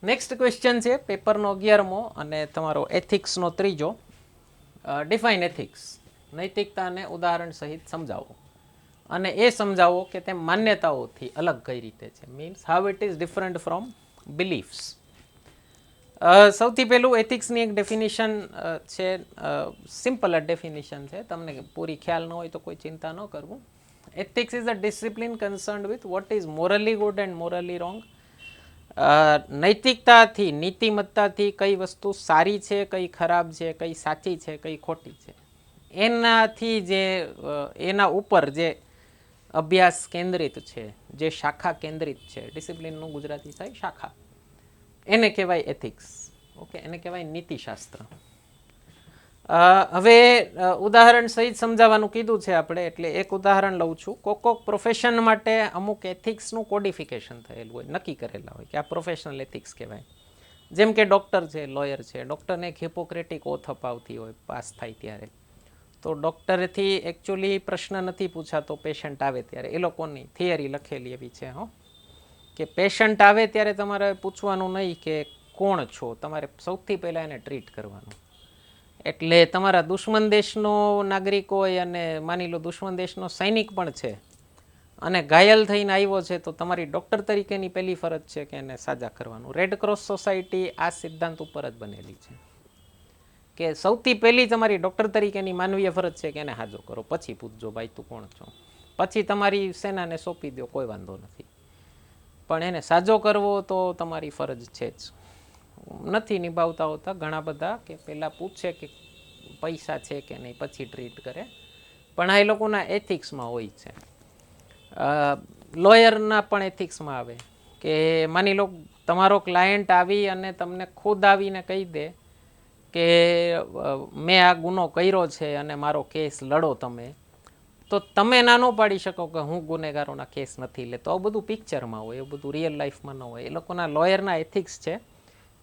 Next question છે પેપરનો 11મો અને તમારો એથિક્સનો 3જો. Define ethics. નૈતિકતાને ઉદાહરણ સહિત સમજાવો અને એ સમજાવો કે તે માન્યતાઓથી અલગ કઈ રીતે છે, means how it is different from beliefs. સૌથી પહેલું એથિક્સની એક ડેફિનેશન છે, સિમ્પલ ડેફિનેશન છે, તમને પૂરી ખ્યાલ ન હોય તો કોઈ ચિંતા ન કરવું. Ethics is a discipline કન્સર્ન્ડ with what is મોરલી ગુડ એન્ડ મોરલી રોંગ. નૈતિકતાથી, નીતિમત્તાથી કઈ વસ્તુ સારી છે, કઈ ખરાબ છે, કઈ સાચી છે, કઈ ખોટી છે, એનાથી જે એના ઉપર જે અભ્યાસ કેન્દ્રિત છે, જે શાખા કેન્દ્રિત છે, ડિસિપ્લિનનું ગુજરાતી થાય શાખા, એને કહેવાય એથિક્સ. ઓકે, એને કહેવાય નીતિશાસ્ત્ર. હવે ઉદાહરણ સહિત સમજાવવાનું કીધું છે આપણે, એટલે એક ઉદાહરણ લઉં છું. કોક પ્રોફેશન માટે અમુક એથિક્સનું કોડિફિકેશન થયેલું હોય, નક્કી કરેલા હોય કે આ પ્રોફેશનલ એથિક્સ કહેવાય. જેમ કે ડૉક્ટર છે, લોયર છે, ડૉક્ટરને એક હિપોક્રેટિક ઓથ અપાવતી હોય પાસ થાય ત્યારે, તો ડૉક્ટરથી એકચ્યુઅલી પ્રશ્ન નથી પૂછાતો પેશન્ટ આવે ત્યારે. એ લોકોની થિયરી લખેલી એવી છે કે પેશન્ટ આવે ત્યારે તમારે પૂછવાનું નહીં કે કોણ છો, તમારે સૌથી પહેલાં એને ટ્રીટ કરવાનું. એટલે તમારા દુશ્મન દેશનો નાગરિક હોય અને માની લો દુશ્મન દેશનો સૈનિક પણ છે અને ઘાયલ થઈને આવ્યો છે, તો તમારી ડૉક્ટર તરીકેની પહેલી ફરજ છે કે એને સાજા કરવાનું. રેડ ક્રોસ સોસાયટી આ સિદ્ધાંત ઉપર જ બનેલી છે કે સૌથી પહેલી તમારી ડૉક્ટર તરીકેની માનવીય ફરજ છે કે એને સાજો કરો, પછી પૂછજો ભાઈ તું કોણ છો, પછી તમારી સેનાને સોંપી દો, કોઈ વાંધો નથી, પણ એને સાજો કરવો તો તમારી ફરજ છે જ. નથી નિભાવતા હોતા ઘણા બધા કે પહેલાં પૂછે કે પૈસા છે કે નહીં, પછી ટ્રીટ કરે, પણ આ એ લોકોના એથિક્સમાં હોય છે. લોયરના પણ એથિક્સમાં આવે કે માની લો તમારો ક્લાયન્ટ આવી અને તમને ખુદ આવીને કહી દે કે મેં આ ગુનો કર્યો છે અને મારો કેસ લડો તમે, તો તમે ના ન પાડી શકો કે હું ગુનેગારોના કેસ નથી લેતો. આવું બધું પિક્ચરમાં હોય, એવું બધું રિયલ લાઈફમાં ન હોય. એ લોકોના લોયરના એથિક્સ છે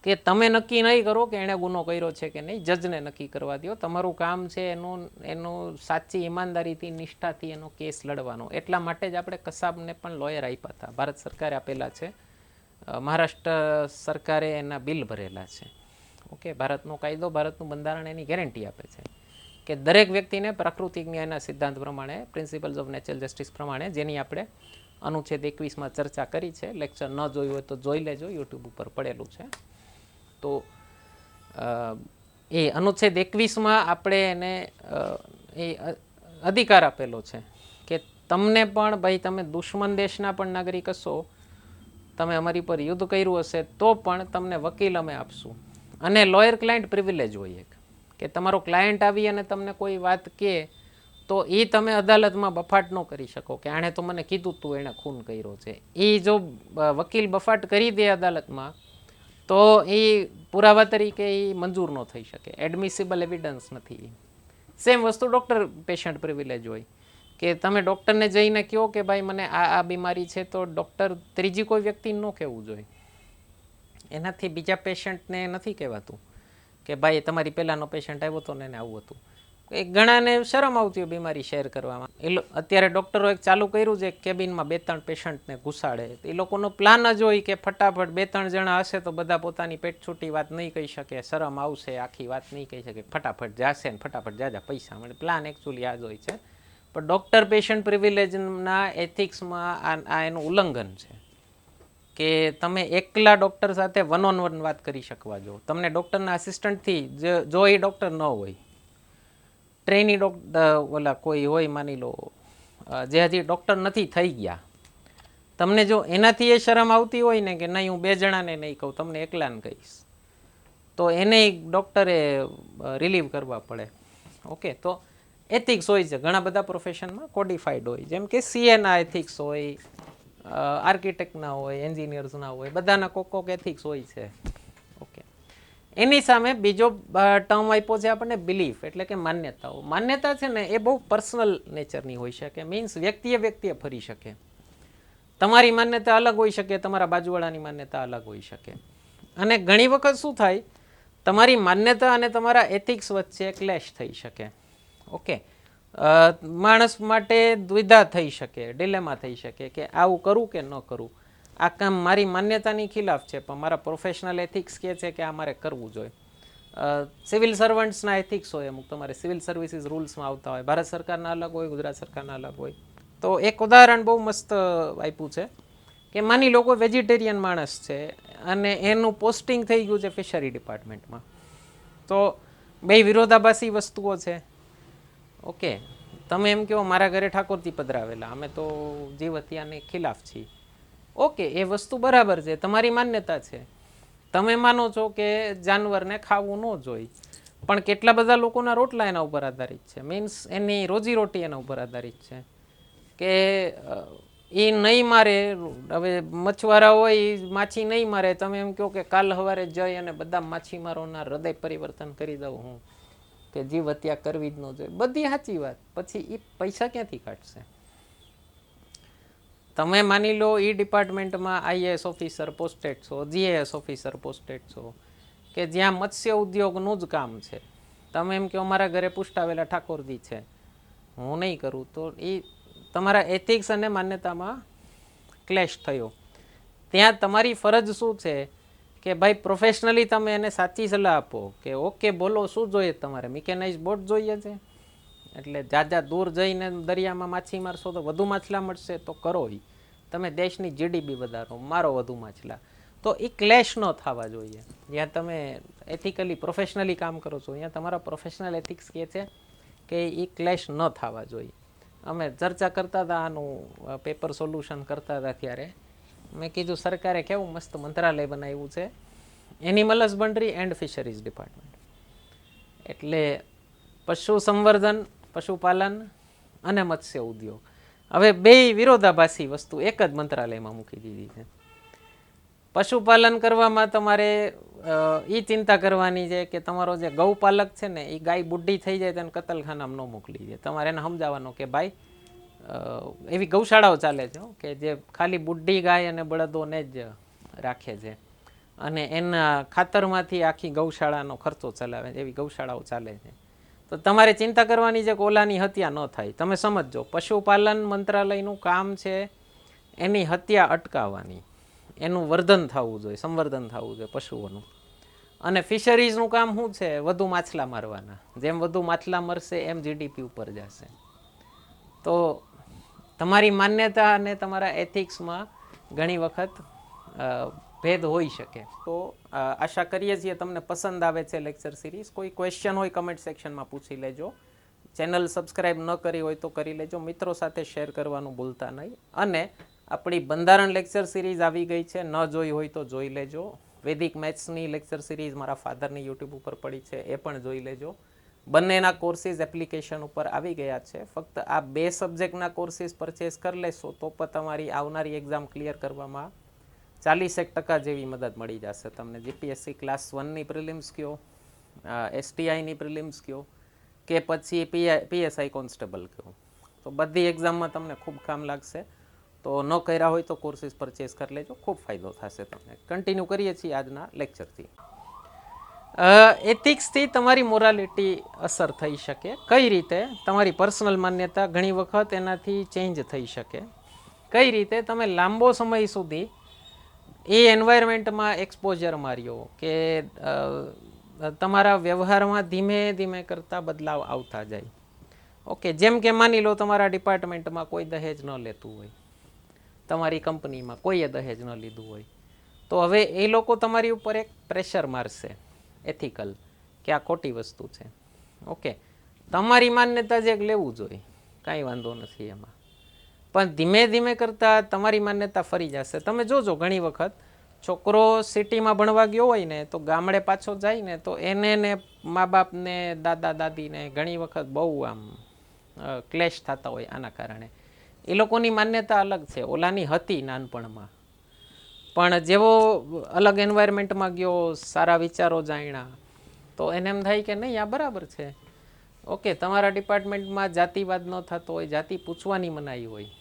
કે તમે નક્કી નહીં કરો કે એણે ગુનો કર્યો છે કે નહીં, જજને નક્કી કરવા દો. તમારું કામ છે એનું સાચી ઈમાનદારીથી, નિષ્ઠાથી એનો કેસ લડવાનો. એટલા માટે જ આપણે કસાબને પણ લોયર આપ્યા હતા, ભારત સરકારે આપેલા છે, મહારાષ્ટ્ર સરકારે એના બિલ ભરેલા છે. ઓકે, ભારતનો કાયદો, ભારતનું બંધારણ એની ગેરંટી આપે છે કે દરેક વ્યક્તિને પ્રાકૃતિક ન્યાયના સિદ્ધાંત પ્રમાણે, પ્રિન્સિપલ્સ ઓફ નેચરલ જસ્ટિસ પ્રમાણે, જેની આપણે અનુચ્છેદ 21માં ચર્ચા કરી છે. લેક્ચર ન જોયું હોય તો જોઈ લેજો, યુટ્યુબ ઉપર પડેલું છે. તો એ અનુચ્છેદ 21માં આપણે એને એ અધિકાર આપેલો છે કે તમને પણ ભાઈ, તમે દુશ્મન દેશના પણ નાગરિક હશો, તમે અમારી પર યુદ્ધ કર્યું હશે તો પણ તમને વકીલ અમે આપશું. અને લોયર ક્લાયન્ટ પ્રિવિલેજ હોય એક કે તમારો ક્લાયન્ટ આવી અને તમને કોઈ વાત કહે તો એ તમે અદાલતમાં બફાટ ન કરી શકો કે આણે તો મને કીધું તું એણે ખૂન કર્યો છે. એ જો વકીલ બફાટ કરી દે અદાલતમાં તો એ પુરાવા તરીકે એ મંજૂર ન થઈ શકે, એડમિસિબલ એવિડન્સ નથી. સેમ વસ્તુ ડૉક્ટર પેશન્ટ પ્રિવિલેજ હોય કે તમે ડૉક્ટરને જઈને કહો કે ભાઈ મને આ બીમારી છે, તો ડૉક્ટર ત્રીજી કોઈ વ્યક્તિ ન કહેવું જોઈએ. એનાથી બીજા પેશન્ટને નથી કહેવાતું કે ભાઈ તમારી પહેલાંનો પેશન્ટ આવ્યો હતો ને એને આવું હતું. એ ઘણાને શરમ આવતી હોય બીમારી શેર કરવામાં. અત્યારે ડૉક્ટરો એક ચાલુ કર્યું છે, કેબિનમાં 2-3 પેશન્ટને ઘુસાડે. એ લોકોનો પ્લાન જ હોય કે ફટાફટ 2-3 જણા હશે તો બધા પોતાની પેટ છૂટી વાત નહીં કહી શકે, શરમ આવશે, આખી વાત નહીં કહી શકે, ફટાફટ જાશે ને ફટાફટ જાજા પૈસા મળે. પ્લાન એકચ્યુઅલી આ જ હોય છે. પણ ડૉક્ટર પેશન્ટ પ્રિવિલેજના એથિક્સમાં આ એનું ઉલ્લંઘન છે કે તમે એકલા ડૉક્ટર સાથે 1-on-1 વાત કરી શકવા જો. તમને ડૉક્ટરના આસિસ્ટન્ટથી જો એ ડૉક્ટર ન હોય, ટ્રેની ઓલા કોઈ હોય, માની લો જે હજી ડૉક્ટર નથી થઈ ગયા, તમને જો એનાથી એ શરમ આવતી હોય ને કે નહીં હું 2 જણાને નહીં કહું, તમને એકલાને કહીશ, તો એને ડૉક્ટરે રિલીવ કરવા પડે. ઓકે, તો એથિક્સ હોય છે ઘણા બધા પ્રોફેશનમાં કોડિફાઈડ હોય, જેમ કે સીએના એથિક્સ હોય, આર્કિટેક્ટના હોય, એન્જિનિયર્સના હોય, બધાના કોક એથિક્સ હોય છે. ઓકે, એની સામે બીજો ટર્મ આપ્યો છે આપણને બિલીફ, એટલે કે માન્યતાઓ. માન્યતા છે ને એ બહુ પર્સનલ નેચરની હોઈ શકે, મીન્સ વ્યક્તિએ ફરી શકે. તમારી માન્યતા અલગ હોઈ શકે, તમારા બાજુવાળાની માન્યતા અલગ હોઈ શકે. અને ઘણી વખત શું થાય, તમારી માન્યતા અને તમારા એથિક્સ વચ્ચે ક્લેશ થઈ શકે. ઓકે, માણસ માટે દ્વિધા થઈ શકે, ડિલેમા થઈ શકે કે આવું કરું કે ન કરું. આ કામ મારી માન્યતાની ખિલાફ છે પણ મારા પ્રોફેશનલ એથિક્સ કહે છે કે આ મારે કરવું જોઈએ. સિવિલ સર્વન્ટ્સના એથિક્સ હોય અમુક, તમારે સિવિલ સર્વિસીસ રૂલ્સમાં આવતા હોય, ભારત સરકારના અલગ હોય, ગુજરાત સરકારના અલગ હોય. તો એક ઉદાહરણ બહુ મસ્ત આપ્યું છે કે માની લો કોઈ વેજીટેરિયન માણસ છે અને એનું પોસ્ટિંગ થઈ ગયું છે ફિશરી ડિપાર્ટમેન્ટમાં. તો બે વિરોધાભાસી વસ્તુઓ છે. ઓકે, તમે એમ કહો મારા ઘરે ઠાકોરજી પધરાવેલા, અમે તો જીવ હત્યાની ખિલાફ છીએ. ઓકે, એ વસ્તુ બરાબર છે, તમારી માન્યતા છે. તમે માનો છો કે જાનવરને ખાવું ન જોઈએ, પણ કેટલા બધા લોકોના રોટલા એના ઉપર આધારિત છે, મીન્સ એની રોજીરોટી એના ઉપર આધારિત છે કે એ નહીં મારે. હવે મછવારા હોય એ માછી નહીં મારે, તમે એમ કહો કે કાલ સવારે જઈ અને બધા માછીમારોના હૃદય પરિવર્તન કરી દઉં હું, કે જીવ હત્યા કરવી જ ન જોઈએ. બધી સાચી વાત, પછી એ પૈસા ક્યાંથી કાઢશે? તમે માની લો એ ડિપાર્ટમેન્ટમાં આઈએએસ ઓફિસર પોસ્ટેડ છો, જીએએસ ઓફિસર પોસ્ટેડ છો, કે જ્યાં મત્સ્ય ઉદ્યોગનું જ કામ છે. તમે એમ કહો મારા ઘરે પુષ્ટાવેલા ઠાકોરજી છે, હું નહીં કરું, તો એ તમારા એથિક્સ અને માન્યતામાં ક્લેશ થયો. ત્યાં તમારી ફરજ શું છે કે ભાઈ પ્રોફેશનલી તમે એને સાચી સલાહ આપો કે ઓકે બોલો શું જોઈએ તમારે, મિકેનાઇઝ બોટ જોઈએ છે, એટલે જાજા દૂર જઈને દરિયામાં માછી મારશો તો વધુ માછલા મળશે, તો કરો. તમે દેશની જીડીપી વધારો, મારો વધુ માછલા. તો એ ક્લેશ ન થવા જોઈએ. જ્યાં તમે એથિકલી પ્રોફેશનલી કામ કરો છો ત્યાં તમારા પ્રોફેશનલ એથિક્સ કહે છે કે એ ક્લેશ ન થવા જોઈએ. અમે ચર્ચા કરતા હતા, આનું પેપર સોલ્યુશન કરતા હતા, ત્યારે મેં કીધું સરકારે કેવું મસ્ત મંત્રાલય બનાવ્યું છે, animal husbandry and fisheries department. એટલે પશુ સંવર્ધન, પશુપાલન અને મત્સ્ય ઉદ્યોગ, હવે બે વિરોધાભાસી વસ્તુ એક જ મંત્રાલયમાં મૂકી દીધી છે. પશુપાલન કરવામાં તમારે એ ચિંતા કરવાની છે કે તમારો જે ગૌપાલક છે ને એ ગાય બુઢી થઈ જાય તેને કતલખાનામાં ન મોકલી દે. તમારે એને સમજાવવાનું કે ભાઈ એવી ગૌશાળાઓ ચાલે છે કે જે ખાલી બુઢી ગાય અને બળદોને જ રાખે છે અને એના ખાતરમાંથી આખી ગૌશાળાનો ખર્ચો ચલાવે છે, એવી ગૌશાળાઓ ચાલે છે. તો તમારે ચિંતા કરવાની છે કે ઓલાની હત્યા ન થાય. તમે સમજો, પશુપાલન મંત્રાલયનું કામ છે એની હત્યા અટકાવવાની, એનું વર્ધન થવું જોઈએ, સંવર્ધન થવું જોઈએ પશુઓનું. અને ફિશરીઝનું કામ શું છે? વધુ માછલા મારવાના. જેમ વધુ માછલા મરશે એમ જીડીપી ઉપર જશે. તો તમારી માન્યતા અને તમારા એથિક્સમાં ઘણી વખત ભેદ હોઈ શકે. તો આશા કરીએ છીએ તમને પસંદ આવે છે લેક્ચર સિરીઝ. કોઈ ક્વેશ્ચન હોય કમેન્ટ સેક્શનમાં પૂછી લેજો. ચેનલ સબસ્ક્રાઈબ ન કરી હોય તો કરી લેજો. મિત્રો સાથે શેર કરવાનું ભૂલતા નહીં. અને આપણી બંધારણ લેક્ચર સિરીઝ આવી ગઈ છે, ન જોઈ હોય તો જોઈ લેજો. વૈદિક મેથ્સની લેક્ચર સિરીઝ મારા ફાધરની યુટ્યુબ ઉપર પડી છે, એ પણ જોઈ લેજો. બંનેના કોર્સીસ એપ્લિકેશન ઉપર આવી ગયા છે. ફક્ત આ બે સબ્જેક્ટના કોર્સીસ પરચેસ કરી લેશો તો પણ તમારી આવનારી એક્ઝામ ક્લિયર કરવામાં 40% જેવી મદદ મળી જશે તમને. જીપીએસસી ક્લાસ 1ની પ્રિલિમ્સ કયો, એસટીઆઈની પ્રિલિમ્સ કયો, કે પછી પીએસઆઈ કોન્સ્ટેબલ કયો, તો બધી એક્ઝામમાં તમને ખૂબ કામ લાગશે. તો ન કર્યા હોય તો કોર્સીસ પરચેસ કરી લેજો, ખૂબ ફાયદો થશે તમને. કન્ટિન્યુ કરીએ છીએ આજના લેક્ચરથી. એથિક્સથી તમારી મોરાલિટી અસર થઈ શકે. કઈ રીતે? તમારી પર્સનલ માન્યતા ઘણી વખત એનાથી ચેન્જ થઈ શકે. કઈ રીતે? તમે લાંબો સમય સુધી એ એન્વાયરમેન્ટમાં એક્સપોઝર માર્યો કે તમારા વ્યવહારમાં ધીમે ધીમે કરતાં બદલાવ આવતા જાય. ઓકે, જેમ કે માની લો તમારા ડિપાર્ટમેન્ટમાં કોઈ દહેજ ન લેતું હોય, તમારી કંપનીમાં કોઈએ દહેજ ન લીધું હોય, તો હવે એ લોકો તમારી ઉપર એક પ્રેશર મારશે એથિકલ કે આ ખોટી વસ્તુ છે. ઓકે, તમારી માન્યતા જે લેવું જોઈએ, કાંઈ વાંધો નથી એમાં, પણ ધીમે ધીમે કરતાં તમારી માન્યતા ફરી જશે. તમે જોજો ઘણી વખત છોકરો સિટીમાં ભણવા ગયો હોય ને તો ગામડે પાછો જાય ને તો એને ને મા બાપને, દાદા દાદીને ઘણી વખત બહુ આમ ક્લેશ થતા હોય. આના કારણે એ લોકોની માન્યતા અલગ છે, ઓલાની હતી નાનપણમાં, પણ જેવો અલગ એન્વાયરમેન્ટમાં ગયો, સારા વિચારો જાણ્યા, તો એને એમ થાય કે નહીં આ બરાબર છે. ઓકે, તમારા ડિપાર્ટમેન્ટમાં જાતિવાદ ન થતો હોય, જાતિ પૂછવાની મનાઈ હોય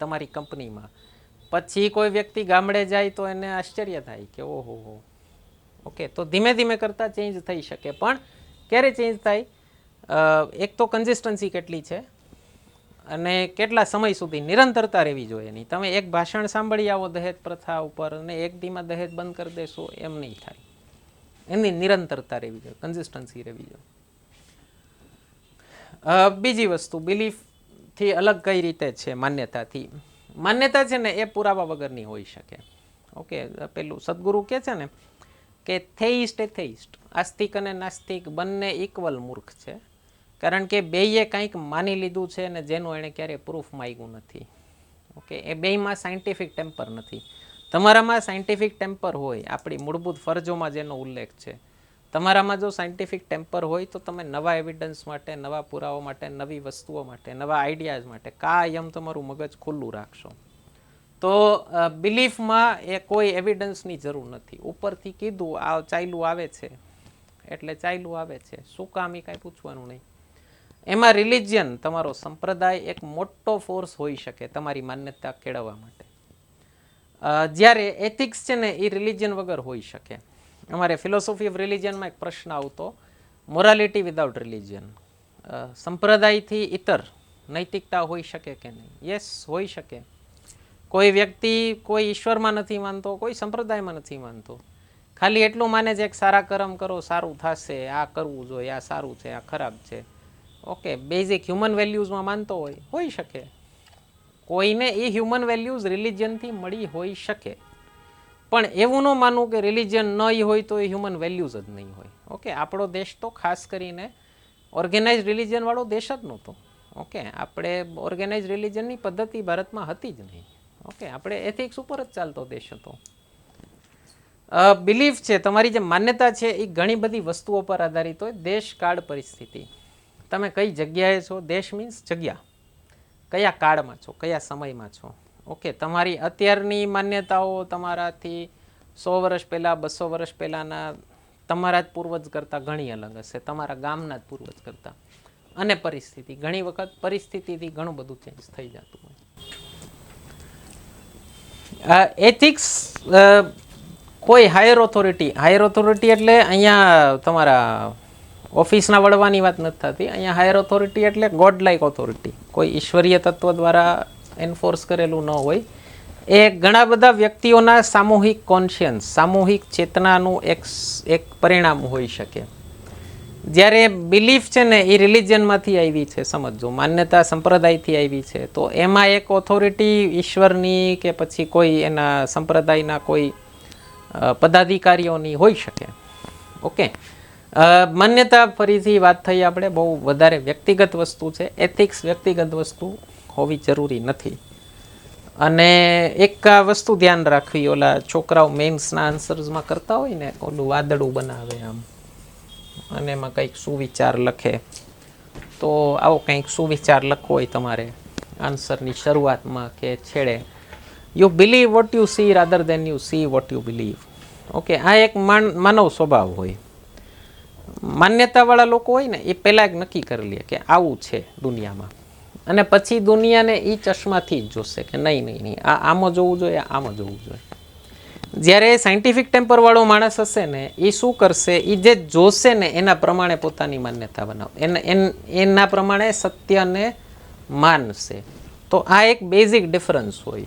તમારી કંપનીમાં, પછી કોઈ વ્યક્તિ ગામડે જાય તો એને આશ્ચર્ય થાય કે ઓહો. ઓકે, તો ધીમે ધીમે કરતાં ચેન્જ થઈ શકે. પણ ક્યારે ચેન્જ થાય? એક તો કન્સિસ્ટન્સી કેટલી છે, અને કેટલા સમય સુધી નિરંતરતા રહેવી જોઈએ નહીં. તમે એક ભાષણ સાંભળી આવો દહેજ પ્રથા ઉપર અને એક દીમાં દહેજ બંધ કરી દેશો એમ નહીં થાય. એની નિરંતરતા રહેવી જોઈએ, કન્સિસ્ટન્સી રહેવી જોઈએ. બીજી વસ્તુ, બિલીફથી અલગ કઈ રીતે છે માન્યતાથી? માન્યતા છે ને એ પુરાવા વગરની હોઈ શકે. ઓકે, પેલું સદગુરુ કહે છે ને કે થેઇસ્ટ એથેઇસ્ટ, આસ્તિક અને નાસ્તિક બંને ઇક્વલ મૂર્ખ છે, કારણ કે બેયે કંઈક માની લીધું છે ને જેનું એણે ક્યારેય પ્રૂફ માંગ્યું નથી. ઓકે, એ બેયમાં સાયન્ટિફિક ટેમ્પર નથી. તમારામાં સાયન્ટિફિક ટેમ્પર હોય, આપણી મૂળભૂત ફરજોમાં જેનો ઉલ્લેખ છે, તમારામાં જો સાયન્ટિફિક ટેમ્પર હોય તો તમે નવા એવિડન્સ માટે, નવા પુરાવા માટે, નવી વસ્તુઓ માટે, નવા આઈડિયાઝ માટે કાયમ તમારું મગજ ખુલ્લું રાખશો. તો બિલીફમાં એ કોઈ એવિડન્સની જરૂર નથી. ઉપરથી કીધું આ ચાલ્યું આવે છે એટલે ચાલ્યું આવે છે, શું કામ એ કાંઈ પૂછવાનું નહીં. એમાં રિલિજિયન, તમારો સંપ્રદાય એક મોટો ફોર્સ હોઈ શકે તમારી માન્યતા કેળવવા માટે. જ્યારે એથિક્સ છે ને એ રિલિજિયન વગર હોઈ શકે. અમારે ફિલોસોફી ઓફ રિલિજિયનમાં એક પ્રશ્ન આવતો, મોરાલિટી વિધાઉટ રિલિજિયન, સંપ્રદાયથી ઇતર નૈતિકતા હોઈ શકે કે નહીં? યસ, હોઈ શકે. કોઈ વ્યક્તિ કોઈ ઈશ્વરમાં નથી માનતો, કોઈ સંપ્રદાયમાં નથી માનતો, ખાલી એટલું માને છે કે સારા કર્મ કરો સારું થશે, આ કરવું જોઈએ, આ સારું છે, આ ખરાબ છે. ઓકે, બેઝિક હ્યુમન વેલ્યુઝમાં માનતો હોય, હોઈ શકે. કોઈને એ હ્યુમન વેલ્યુઝ રિલિજિયનથી મળી હોઈ શકે, પણ એવું ન માનવું કે રિલિજિયન નહીં હોય તો એ હ્યુમન વેલ્યુઝ જ નહીં હોય. ઓકે, આપણો દેશ તો ખાસ કરીને ઓર્ગેનાઇઝ રિલિજિયનવાળો દેશ જ નહોતો. ઓકે, આપણે ઓર્ગેનાઇઝ રિલિજિયનની પદ્ધતિ ભારતમાં હતી જ નહીં. ઓકે, આપણે એથિક્સ ઉપર જ ચાલતો દેશ હતો. બિલીફ છે, તમારી જે માન્યતા છે એ ઘણી બધી વસ્તુઓ પર આધારિત હોય. દેશ, કાળ, પરિસ્થિતિ, તમે કઈ જગ્યાએ છો, દેશ મીન્સ જગ્યા, કયા કાળમાં છો, કયા સમયમાં છો. ઓકે, તમારી અત્યારની માન્યતાઓ તમારાથી 100 વર્ષ પહેલાં, 200 વર્ષ પહેલાંના તમારા જ પૂર્વજ કરતાં ઘણી અલગ હશે, તમારા ગામના જ પૂર્વજ કરતાં. અને પરિસ્થિતિ, ઘણી વખત પરિસ્થિતિથી ઘણું બધું ચેન્જ થઈ જતું હોય. એથિક્સ કોઈ હાયર ઓથોરિટી એટલે અહીંયા તમારા ઓફિસના વડવાની વાત નથી થતી. અહીંયા હાયર ઓથોરિટી એટલે ગોડ લાઇક ઓથોરિટી, કોઈ ઈશ્વરીય તત્વ દ્વારા એન્ફોર્સ કરેલું ન હોય. એ ઘણા બધા વ્યક્તિઓના સામૂહિક કોન્શિયન્સ, સામૂહિક ચેતનાનું એક પરિણામ હોઈ શકે. જ્યારે બિલીફ છે ને એ રિલિજિયનમાંથી આવી છે, સમજો, માન્યતા સંપ્રદાયથી આવી છે, તો એમાં એક ઓથોરિટી ઈશ્વરની કે પછી કોઈ એના સંપ્રદાયના કોઈ પદાધિકારીઓની હોઈ શકે. ઓકે, માન્યતા ફરીથી વાત થઈ આપણે, બહુ વધારે વ્યક્તિગત વસ્તુ છે. એથિક્સ વ્યક્તિગત વસ્તુ હોવી જરૂરી નથી. અને એક વસ્તુ ધ્યાન રાખવી, ઓલા છોકરાઓ મેઇન્સના આન્સર્સમાં કરતા હોય ને, ઓલું વાદળું બનાવે આમ અને એમાં કંઈક સુવિચાર લખે, તો આવો કંઈક સુવિચાર લખવો હોય તમારે આન્સરની શરૂઆતમાં કે છેડે, you believe what you see rather than you see what you believe. Okay, આ એક માનવ સ્વભાવ હોય. માન્યતાવાળા લોકો હોય ને એ પહેલાં એક નક્કી કરી લે કે આવું છે દુનિયામાં, અને પછી દુનિયાને એ ચશ્માથી જ જોશે કે નહીં, આ આમાં જોવું જોઈએ, આમાં જોવું જોઈએ. જ્યારે સાયન્ટિફિક ટેમ્પરવાળો માણસ હશે ને, એ શું કરશે, એ જે જોશે ને એના પ્રમાણે પોતાની માન્યતા બનાવે, એના પ્રમાણે સત્યને માનશે. તો આ એક બેઝિક ડિફરન્સ હોય.